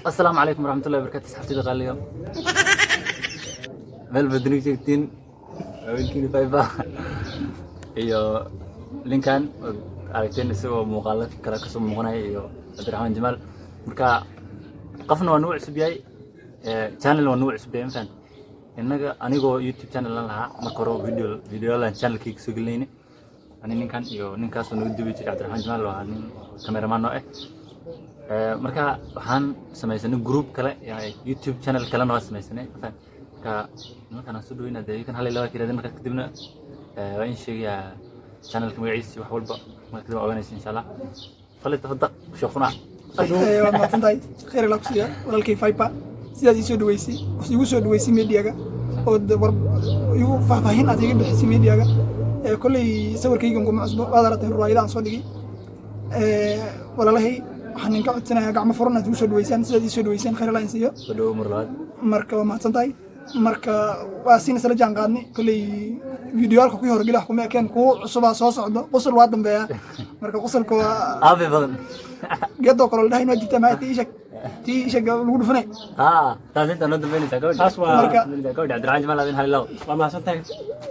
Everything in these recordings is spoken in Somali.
السلام عليكم ورحمة الله وبركاته. صحتي قال اليوم مال بدني جبتين ويمكن فايبا iyo linkan aragteen isagoo muuqaal kala ka soo muuqanay iyo Abdiraxmaan Jamaal marka qofna waa nuuc cusub yahay channel waa nuuc cusub yahay intaan inaga anigoo YouTube channel lahaa marka hore video la channelkiisa soo gelinay ani ninkan iyo ninkaas oo dubi jiray Abdiraxmaan Jamaal waa nin cameraman oo marka waxaan sameeyay group kale YouTube channel kale noo sameeyay marka aan soo dhaweynaa deegaan hal ilaa kiradin marka kadibna وين شيء channel كم يعيش وحول بق ما كده أغنيش إن شاء الله خلي تفضل شوفنا أيوة ما تنتهي خير لك سيا ولا الكيف فايبا سيا يسود ويسي يسود ويسي ميديا أو يو فاهين أتيجي بحسي ميديا كل يسوي كي يقوم معصب هذا رتين الرأي عن صدقي ولا له حنين قعدت سنة قاعد مفرنا يسود ويسان سيا يسود ويسان خير لا ينسيه بدو مرات مركب ما تنتهي marka waa siin isla jaan qaadnay kulay videoalka ku horgalax kuma keen ku cusub soo socdo qosol waa dambeeya marka qosolka waa aabe badan geedo kale la dhahay jirta ma tiishag lagu dhufanay taas inta noo dambeynaysa gabadha taas waa gabadha Abdiraxmaan Jamaal abin hal law waa ma santahay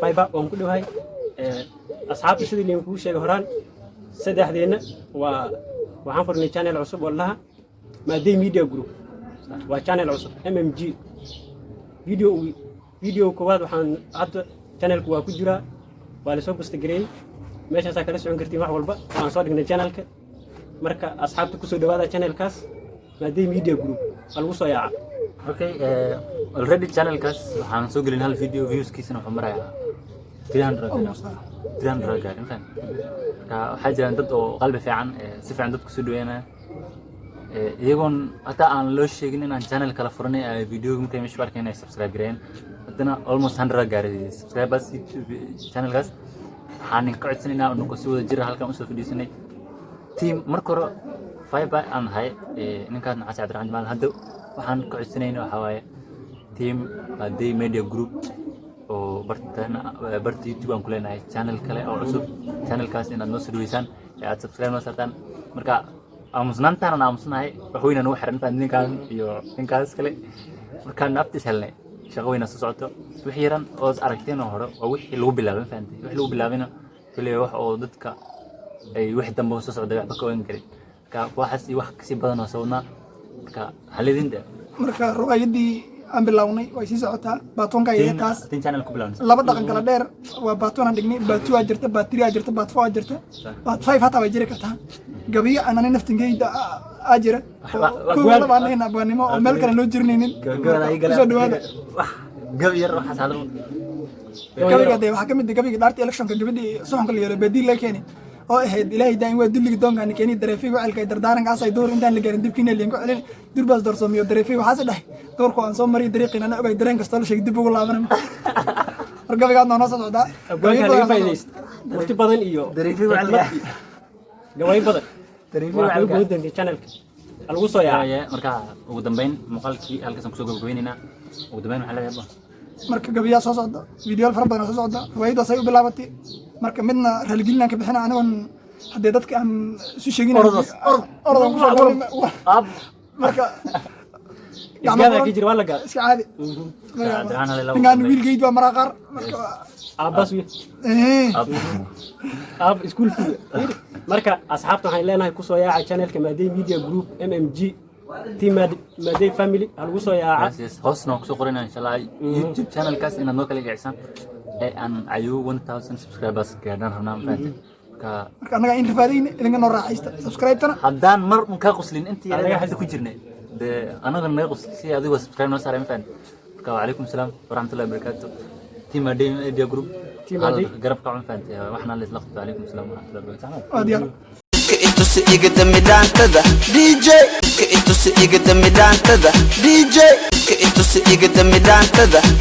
fayba waan ku dhawahay asxaabta sidii leen ku sheegay horaan saddexdeena waxaan furnay channel cusub wallaha Maadey Media Group waa channel cusub MMG فيديو كواد وحن عد channel كوا كجرا بالسوق بستقري ماشي ساكن سعون كرتي مع والبا عن صادق من channel ك مركا أصحاب تكسر دوادا channel كاس مادي ميديا جروب الوصايا اوكي already channel كاس waxaan soo gelin hal video views kiisana wuxuu marayaa 300 gaar intaan ka waxa jiraan dad oo qalbi fiican si fiican dadku soo dhaweynaa iyagoon hata aan loo sheegin inaan channel kala furnay video markay meesha barkeen inay subscribe gareeyeen hadana almost 100 gaaray subscribers channel kaas waxaan ka codsanaynaa inuu ku soo wada jira halkan u soo fadhiisanay team marka hore fiber aan hay ninkaan Cabdi Cabdiraxmaan Jamaal hadda waxaan ka codsanaynaa waxa waaye team Maadey Media Group oo barta YouTube aan ku leenahay channel kale oo cusub channel kaas inaad noo soo dhaweysaan aad subscribe noo sartaan marka amusnaantaan aan amusnahay waxweyna noo xiran faan ninkaas kale markaan naftis helnay shaqo weyna soo socoto wixii yaran oo aragteen hore oo wixii lagu bilaabay faantay wixii lagu bilaabina kaliya wax oo dadka ay wixii dambe soo socday waxba ka ogaan karin marka waxaas wax kasi badan oo sawna marka halidinta marka ruqaydii aan bilawnay way sii socotaa baatonka iyo taas tin channel ku bilawnay laba dhaqan kala dheer waa baatona dhignay baatu jirta baatiri jirta baatfo jirta baat 5 hata way jiri kartaa gabiya anana naftingeyda ajira kuwa baan abwanimo oo meel kale loo jirneenin soo dhawaada gabiya waxa saalo gabiga waxa kamid gabiga dhaartii election ka gabadhii soxonka la yeelay badil la keenay oo ahayd ilaahay daan waa dulliga doonkaan keenay dareefay wacalka dardaarankaas ay door intaan la gaarin dibkiina leen ku celin durbaas doorsoomiyo dareefay waxa sadex doorku aan soo maray dariiqina ana ogay dareen kasta la sheeg dib ugu laabanay gabiga noo socda gabiga laga faa'iideyst waqti badan iyo dareefay wacalka gawaay badan dareefay wacalka ugu danbe channelka algu soo yaacay marka ugu dambeyn muuqaalkii halkaas ku soo gabagabeynayna ugu dambeyn waxa la yaabaa marka gabiya soo socda video far badan soo socda waydo say u bilaabatay marka midna raalgelinaan ka bixina anagoon hadee dadka aan isu sheegin ordan ku soo marka gabadha ki jir wala gaar iska caadi ninkaan wiilgeyd waa maraqar marka abbas ab school fee marka asxaabta waxaan leenahay ku soo yaaca channelka Maadey Media Group MMG team Maadey family halgu soo yaaca hoosna ku soo qorina insha Allah YouTube channel kaas inaad noo kala gacsan aan ayu 1000 subscribers gaadhan rabnaa faanta marka anaga in rafaadayna idinka noo raaxaysta subscribe tana haddaan mar ka qoslin intii anaga hadda ku jirnay anaga naga qosli adigoo subscribe noo saaray faanta marka wa alaykum salaam wa rahmatullahi wa barakatuh team Maadey Media Group team Maadey garab ka faanta waxna la isla qabto alaykum salaam wa rahmatullahi wa barakatuh كإنتو سيجد ميدان كذا DJ كإنتو سيجد ميدان كذا DJ كإنتو سيجد ميدان كذا